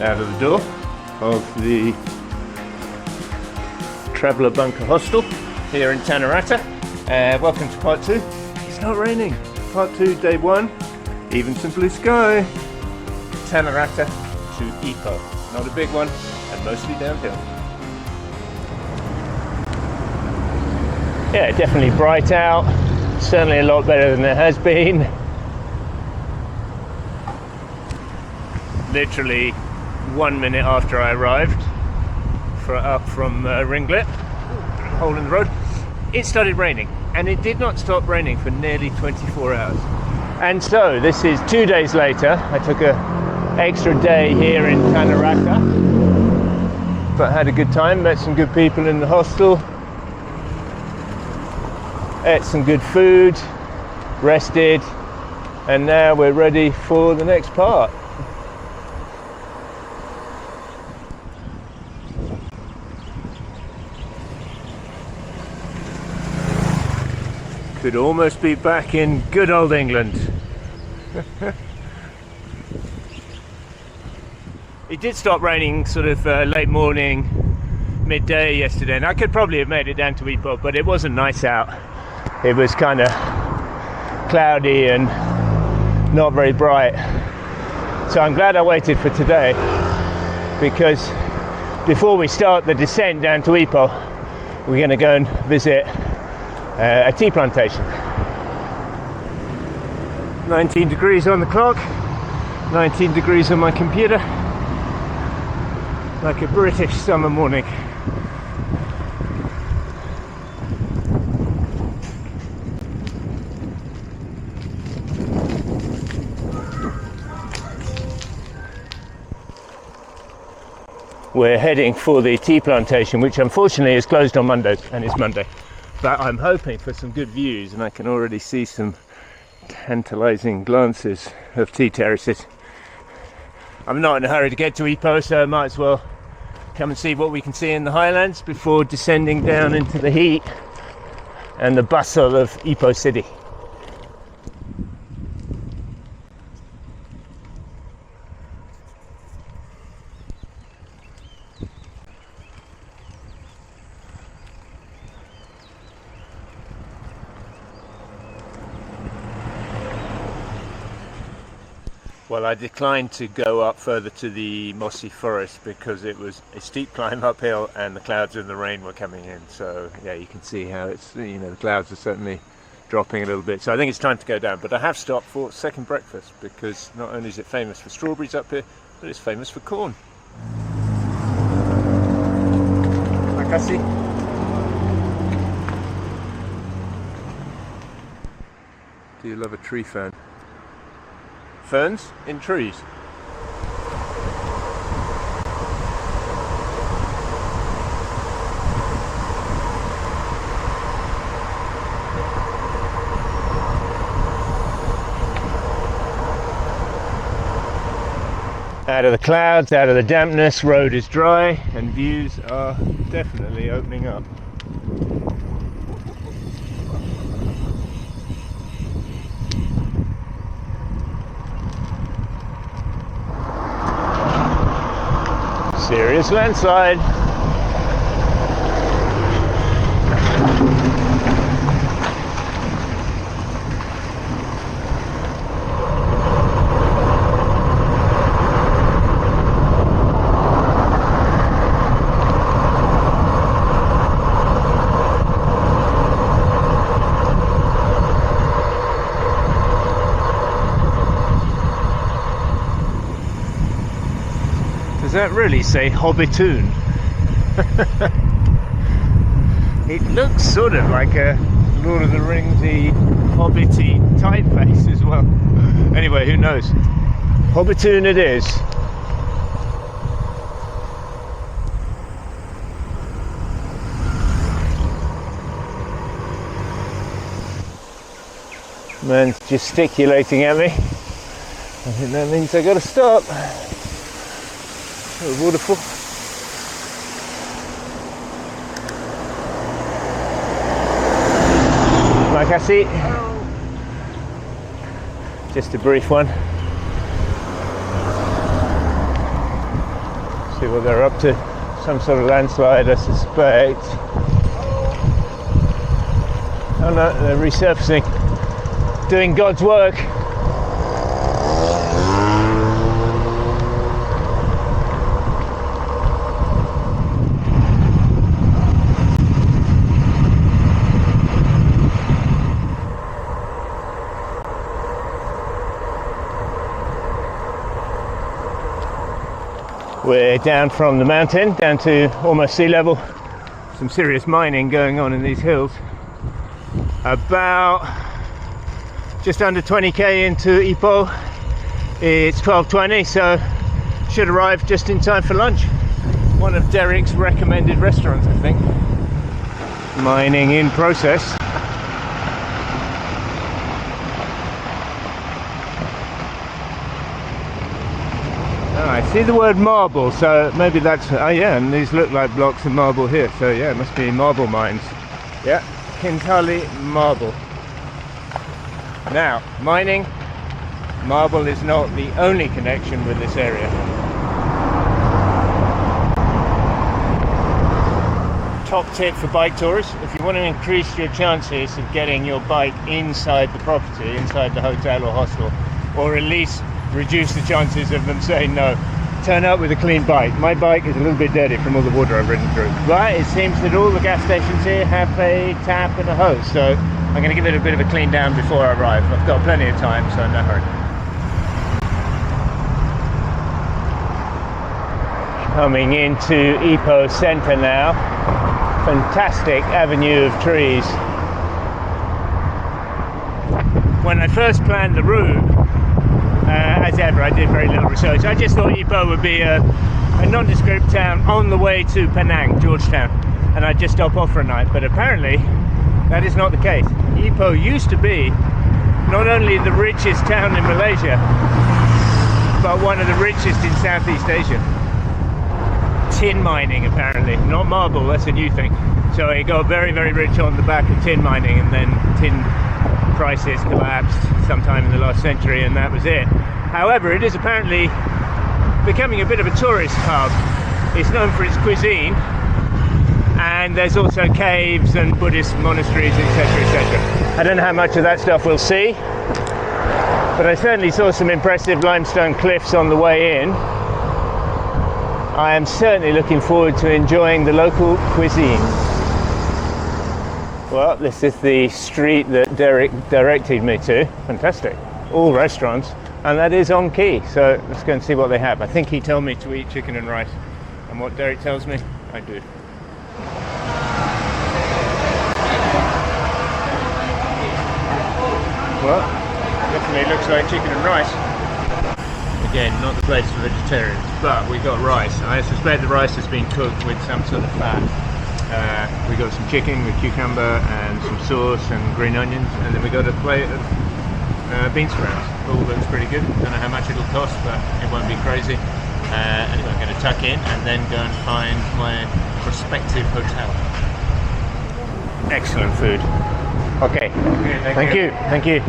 out of the door of the Traveller Bunker Hostel here in Tanarata. Welcome to part 2. It's not raining. Part 2, day 1, even some blue sky. Tanarata to Ipoh. Not a big one, and mostly downhill. Yeah, definitely bright out. Certainly a lot better than it has been. Literally 1 minute after I arrived up from Ringlet, hole in the road, it started raining, and it did not stop raining for nearly 24 hours. And so this is 2 days later. I took an extra day here in Tanarata, but had a good time, met some good people in the hostel, ate some good food, rested, and now we're ready for the next part. Could almost be back in good old England. It did stop raining sort of late morning, midday yesterday, and I could probably have made it down to Ipoh, but it wasn't nice out. It was kind of cloudy and not very bright. So I'm glad I waited for today, because before we start the descent down to Ipoh, we're going to go and visit a tea plantation. 19 degrees on the clock, 19 degrees on my computer, like a British summer morning. We're heading for the tea plantation, which unfortunately is closed on Monday, and it's Monday. But I'm hoping for some good views, and I can already see some tantalising glances of tea terraces. I'm not in a hurry to get to Ipoh, so I might as well come and see what we can see in the Highlands before descending down into the heat and the bustle of Ipoh city. Well, I declined to go up further to the mossy forest because it was a steep climb uphill and the clouds and the rain were coming in. So yeah, you can see how it's, the clouds are certainly dropping a little bit. So I think it's time to go down. But I have stopped for second breakfast, because not only is it famous for strawberries up here, but it's famous for corn. Makasih. Do you love a tree fern? Ferns in trees. Out of the clouds, out of the dampness, road is dry, and views are definitely opening up. Serious landslide. Does that really say Hobbitoon? It looks sort of like a Lord of the Ringsy, Hobbity typeface as well. Anyway, who knows? Hobbitoon it is. Man's gesticulating at me. I think that means I gotta stop. A waterfall. Makasih. Just a brief one. See what they're up to. Some sort of landslide, I suspect. Oh no, they're resurfacing. Doing God's work. We're down from the mountain, down to almost sea level. Some serious mining going on in these hills. About just under 20k into Ipoh. It's 12:20, so should arrive just in time for lunch. One of Derek's recommended restaurants, I think. Mining in process. I see the word marble, so maybe that's, oh yeah, and these look like blocks of marble here, so yeah, it must be marble mines. Yeah, Kintali marble. Now, mining, marble is not the only connection with this area. Top tip for bike tours: if you want to increase your chances of getting your bike inside the property, inside the hotel or hostel, or at least reduce the chances of them saying no, turn up with a clean bike. My bike is a little bit dirty from all the water I've ridden through, but it seems that all the gas stations here have a tap and a hose, so I'm going to give it a bit of a clean down before I arrive. I've got plenty of time, so no hurry. Coming into Ipoh Centre now. Fantastic avenue of trees. When I first planned the route, as ever, I did very little research. I just thought Ipoh would be a nondescript town on the way to Penang, Georgetown, and I'd just stop off for a night. But apparently, that is not the case. Ipoh used to be not only the richest town in Malaysia, but one of the richest in Southeast Asia. Tin mining, apparently, not marble. That's a new thing. So it got very, very rich on the back of tin mining, and then tin prices collapsed sometime in the last century, and that was it. However, it is apparently becoming a bit of a tourist hub. It's known for its cuisine, and there's also caves and Buddhist monasteries, etc., etc. I don't know how much of that stuff we'll see, but I certainly saw some impressive limestone cliffs on the way in. I am certainly looking forward to enjoying the local cuisine. Well, this is the street that Derek directed me to. Fantastic. All restaurants, and that is on key. So let's go and see what they have. I think he told me to eat chicken and rice, and what Derek tells me, I do. Well, definitely looks like chicken and rice. Again, not the place for vegetarians, but we got rice. I suspect the rice has been cooked with some sort of fat. We got some chicken with cucumber and some sauce and green onions, and then we got a plate of bean sprouts. All looks pretty good. Don't know how much it'll cost, but it won't be crazy. Anyway, I'm going to tuck in and then go and find my prospective hotel. Excellent food. Okay. Thank you. Thank you.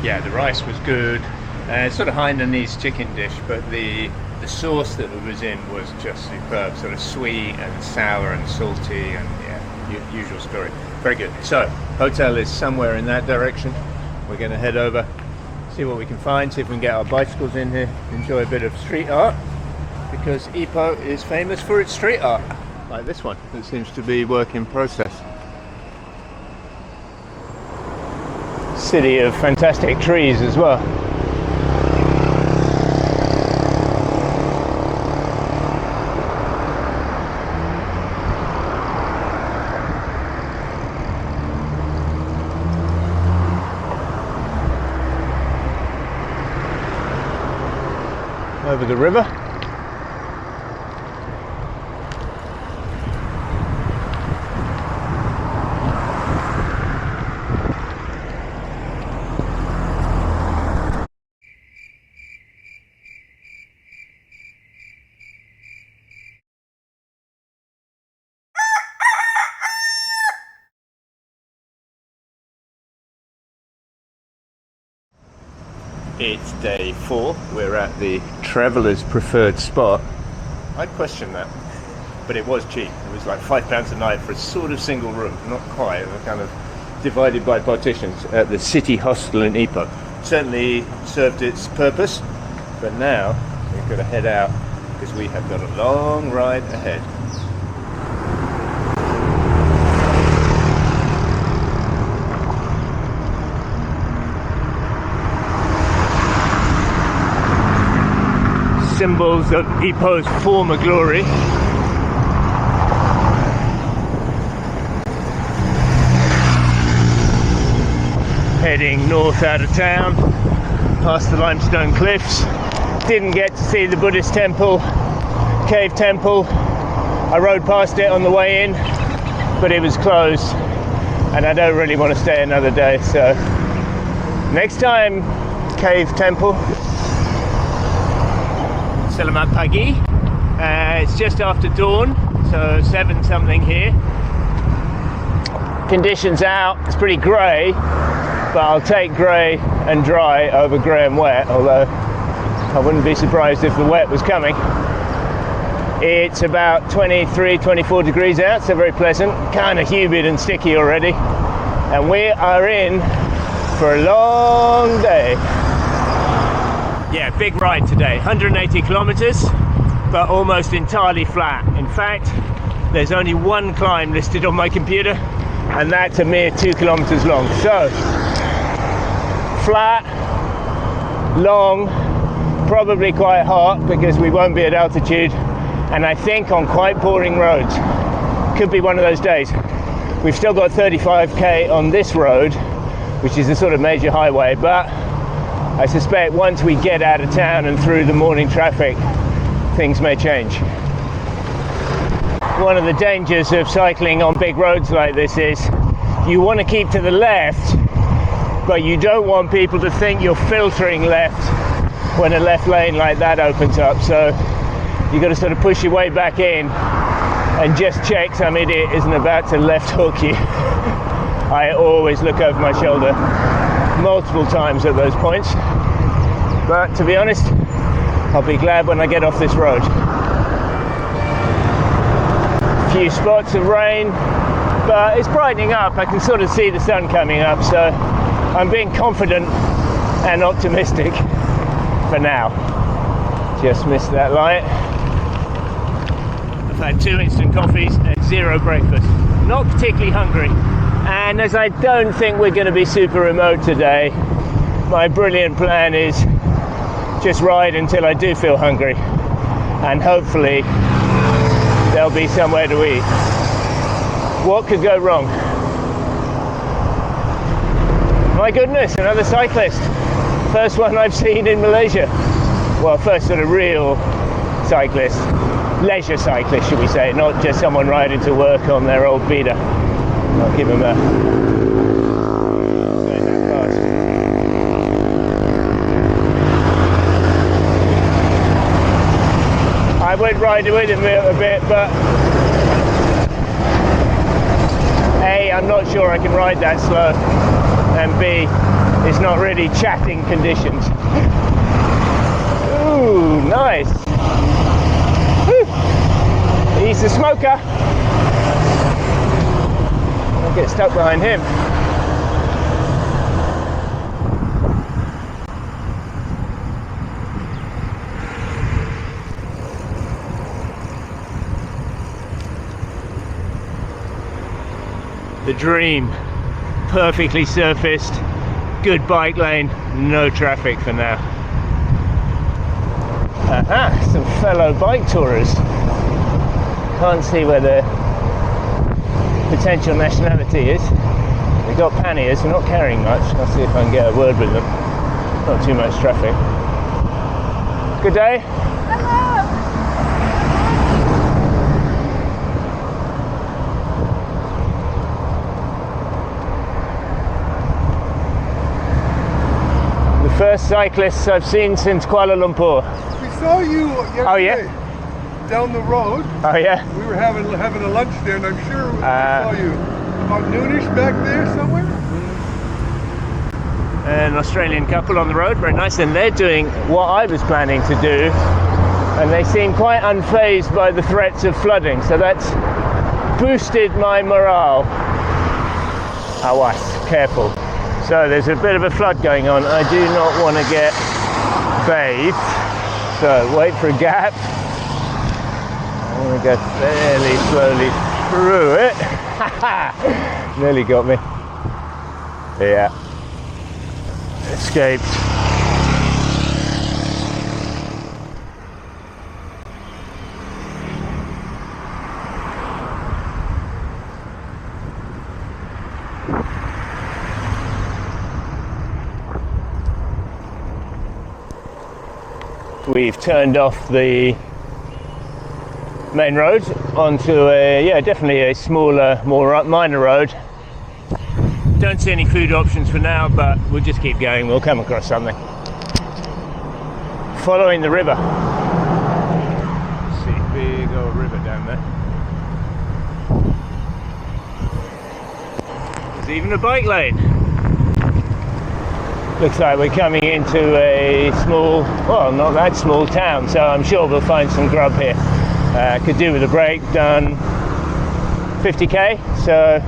Yeah, the rice was good. Sort of Hainanese chicken dish, but the sauce that it was in was just superb. Sort of sweet and sour and salty, and yeah, usual story. Very good. So, hotel is somewhere in that direction. We're going to head over, see what we can find, see if we can get our bicycles in here, enjoy a bit of street art, because Ipoh is famous for its street art, like this one. It seems to be work in process. City of fantastic trees as well. Over the river. It's day 4. We're at the traveller's preferred spot. I'd question that, but it was cheap. It was like £5 a night for a sort of single room, not quite, kind of divided by partitions at the city hostel in Ipoh. Certainly served its purpose, but now we've got to head out because we have got a long ride ahead. Symbols of Ipoh's former glory. Heading north out of town, past the limestone cliffs. Didn't get to see the Buddhist temple, cave temple. I rode past it on the way in, but it was closed, and I don't really want to stay another day, so next time, cave temple. Selamat pagi. It's just after dawn, so 7 something here. Conditions out, it's pretty grey, but I'll take grey and dry over grey and wet, although I wouldn't be surprised if the wet was coming. It's about 23, 24 degrees out, so very pleasant, kind of humid and sticky already, and we are in for a long day. Yeah, big ride today, 180 kilometers, but almost entirely flat. In fact, there's only one climb listed on my computer, and that's a mere 2 kilometers long. So, flat, long, probably quite hot because we won't be at altitude, and I think on quite boring roads. Could be one of those days. We've still got 35k on this road, which is a sort of major highway, but I suspect once we get out of town and through the morning traffic, things may change. One of the dangers of cycling on big roads like this is you want to keep to the left, but you don't want people to think you're filtering left when a left lane like that opens up. So you've got to sort of push your way back in and just check some idiot isn't about to left hook you. I always look over my shoulder multiple times at those points, but to be honest, I'll be glad when I get off this road. A few spots of rain, but it's brightening up. I can sort of see the sun coming up, so I'm being confident and optimistic for now. Just missed that light. I've had 2 instant coffees and 0 breakfast. Not particularly hungry. And as I don't think we're going to be super remote today, my brilliant plan is just ride until I do feel hungry, and hopefully there'll be somewhere to eat. What could go wrong? My goodness, another cyclist. First one I've seen in Malaysia. Well, first sort of real cyclist. Leisure cyclist, should we say, not just someone riding to work on their old beater. I'll give him a pass. I would ride with him a bit, but A, I'm not sure I can ride that slow, and B, it's not really chatting conditions. Ooh, nice. Woo. He's a smoker. I'll get stuck behind him. The dream. Perfectly surfaced, good bike lane, no traffic for now. Aha, some fellow bike tourers. Can't see where the potential nationality is. They've got panniers, they're not carrying much. I'll see if I can get a word with them. Not too much traffic. Good day. Hello. The first cyclists I've seen since Kuala Lumpur. We saw you yesterday. Oh yeah? Down the road. Oh yeah? We were having a lunch there, and I'm sure I saw you about noonish back there somewhere. an Australian couple on the road, very nice, and they're doing what I was planning to do, and they seem quite unfazed by the threats of flooding, so that's boosted my morale. Awas, careful. So there's a bit of a flood going on. I do not want to get bathed, so wait for a gap. I want to go fairly slowly through it. Nearly got me. Yeah. Escaped. We've turned off the main road onto definitely a smaller, more minor road. Don't see any food options for now, but we'll just keep going. We'll come across something. Following the river. See, big old river down there. There's even a bike lane. Looks like we're coming into a small, well, not that small town, so I'm sure we'll find some grub here. Could do with a break. Done 50k, so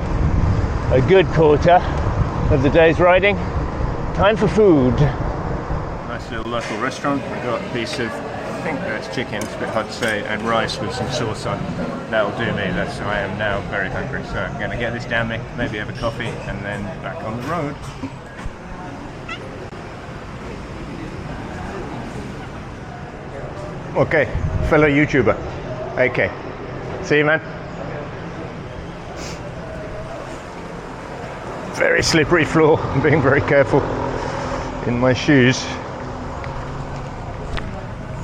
a good quarter of the day's riding. Time for food. Nice little local restaurant. We've got a piece of, I think that's chicken, it's a bit hard to say, and rice with some sauce on. That'll do me. I am now very hungry, so I'm going to get this down me, maybe have a coffee, and then back on the road. Okay, fellow YouTuber. Okay, see you, man. Very slippery floor. I'm being very careful in my shoes.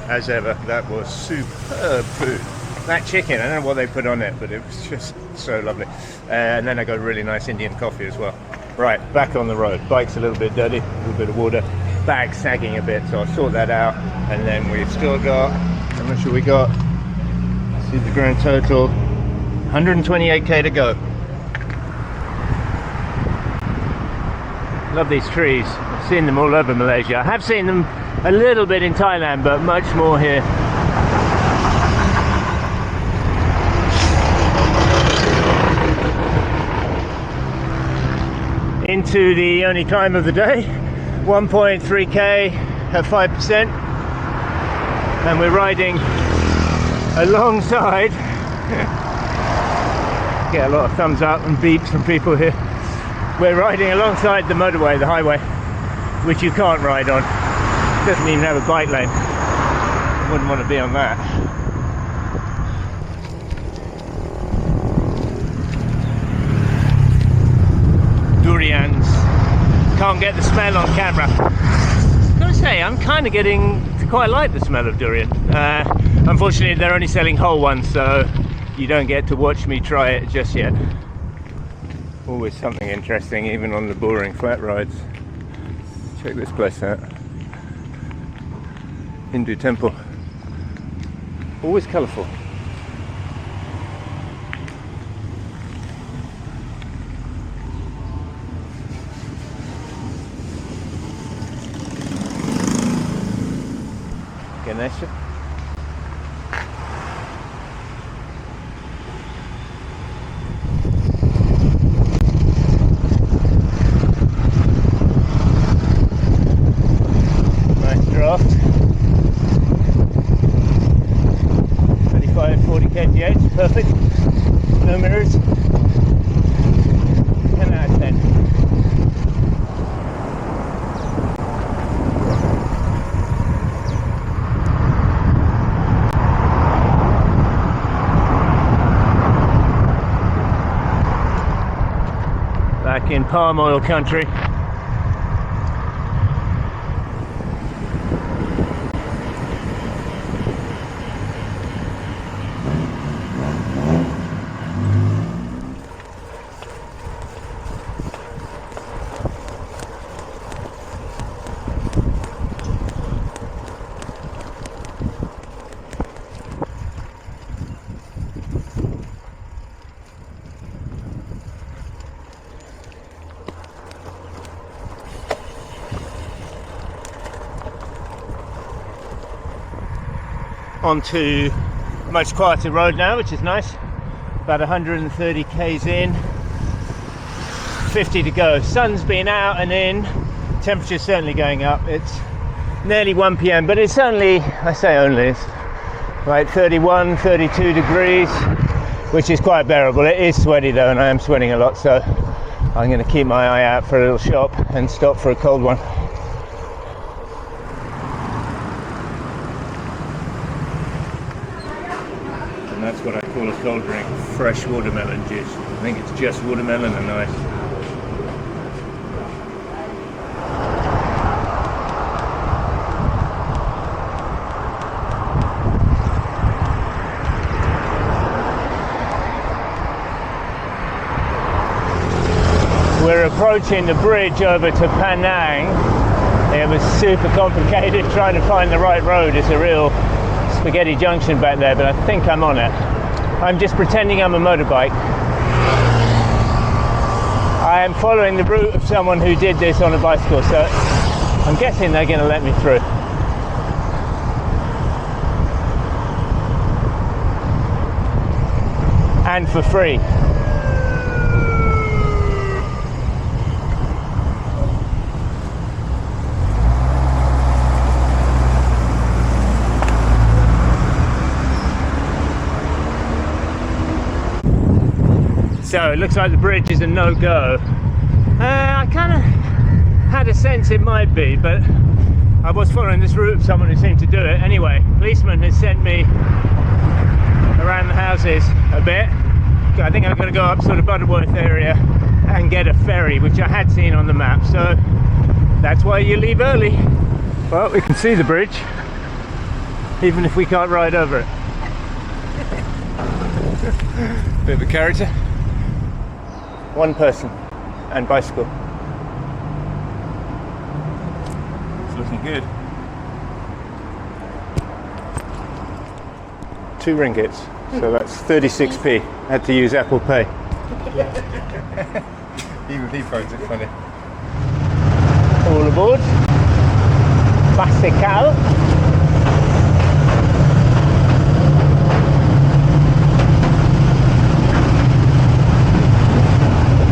As ever, that was superb food. That chicken, I don't know what they put on it, but it was just so lovely. And then I got a really nice Indian coffee as well. Right, back on the road. Bike's a little bit dirty, a little bit of water. Bag sagging a bit, so I'll sort that out. And then we've still got, how much have we got? See the grand total, 128k to go. Love these trees. I've seen them all over Malaysia. I have seen them a little bit in Thailand, but much more here. Into the only climb of the day, 1.3k at 5%, and we're riding alongside. Get a lot of thumbs up and beeps from people here. We're riding alongside the motorway, the highway, which you can't ride on. It doesn't even have a bike lane. Wouldn't want to be on that. Durians. Can't get the smell on camera. I gotta say, I'm kind of getting to quite like the smell of durian. Unfortunately, they're only selling whole ones, so you don't get to watch me try it just yet. Always something interesting, even on the boring flat rides. Check this place out. Hindu temple. Always colourful. Ganesha. Nice draft. 35-40 kph, perfect. No mirrors. 10 out of 10. Back in palm oil country. onto a much quieter road now, which is nice. About 130 k's in, 50 to go. Sun's been out and in, temperature's certainly going up. It's nearly 1 p.m, but it's only, I say only, it's like 31, 32 degrees, which is quite bearable. It is sweaty though, and I am sweating a lot, so I'm going to keep my eye out for a little shop and stop for a cold one. And that's what I call a cold drink, fresh watermelon juice. I think it's just watermelon and ice. We're approaching the bridge over to Penang. It was super complicated trying to find the right road. It's a real spaghetti junction back there, but I think I'm on it. I'm just pretending I'm a motorbike. I am following the route of someone who did this on a bicycle, so I'm guessing they're going to let me through. And for free. So it looks like the bridge is a no-go. I kind of had a sense it might be, but I was following this route of someone who seemed to do it. Anyway, policeman has sent me around the houses a bit. I think I'm going to go up sort of Butterworth area and get a ferry, which I had seen on the map. So that's why you leave early. Well, we can see the bridge, even if we can't ride over it. Bit of a character. One person and bicycle. It's looking good. 2 ringgits, so that's 36p. I had to use Apple Pay. Even he finds it funny. All aboard. Bicycle.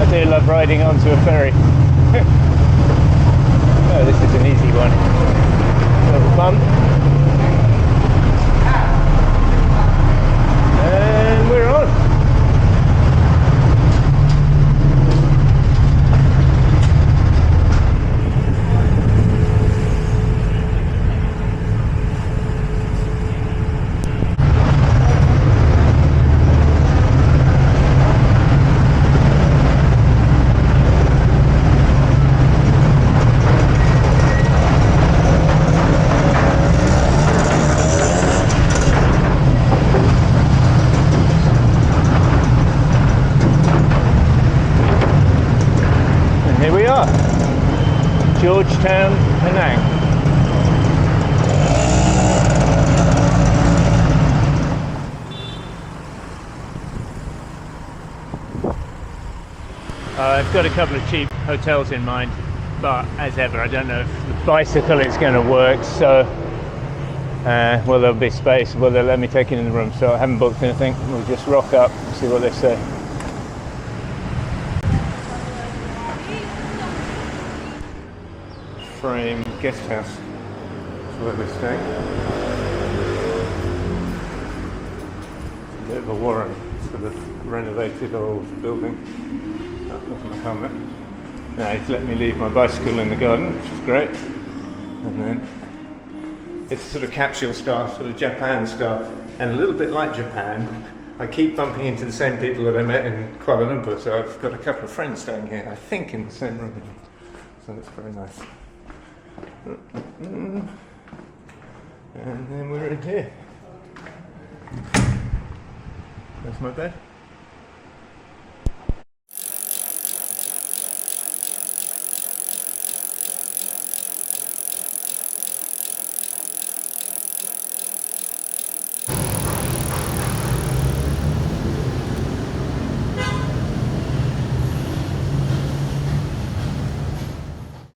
I do love riding onto a ferry. Oh, this is an easy one. Little bump. And we're on. Georgetown, Penang. I've got a couple of cheap hotels in mind, but as ever, I don't know if the bicycle is going to work, so well, there'll be space. Will they let me take it in the room? So I haven't booked anything. We'll just rock up and see what they say. Frame guest house. That's where we're staying. It's a bit of a warren, sort of renovated old building. That wasn't a helmet. Now he's let me leave my bicycle in the garden, which is great. And then it's sort of capsule style, sort of Japan style, and a little bit like Japan. I keep bumping into the same people that I met in Kuala Lumpur, so I've got a couple of friends staying here, I think in the same room. So that's very nice. And then we're in here. There's my bed.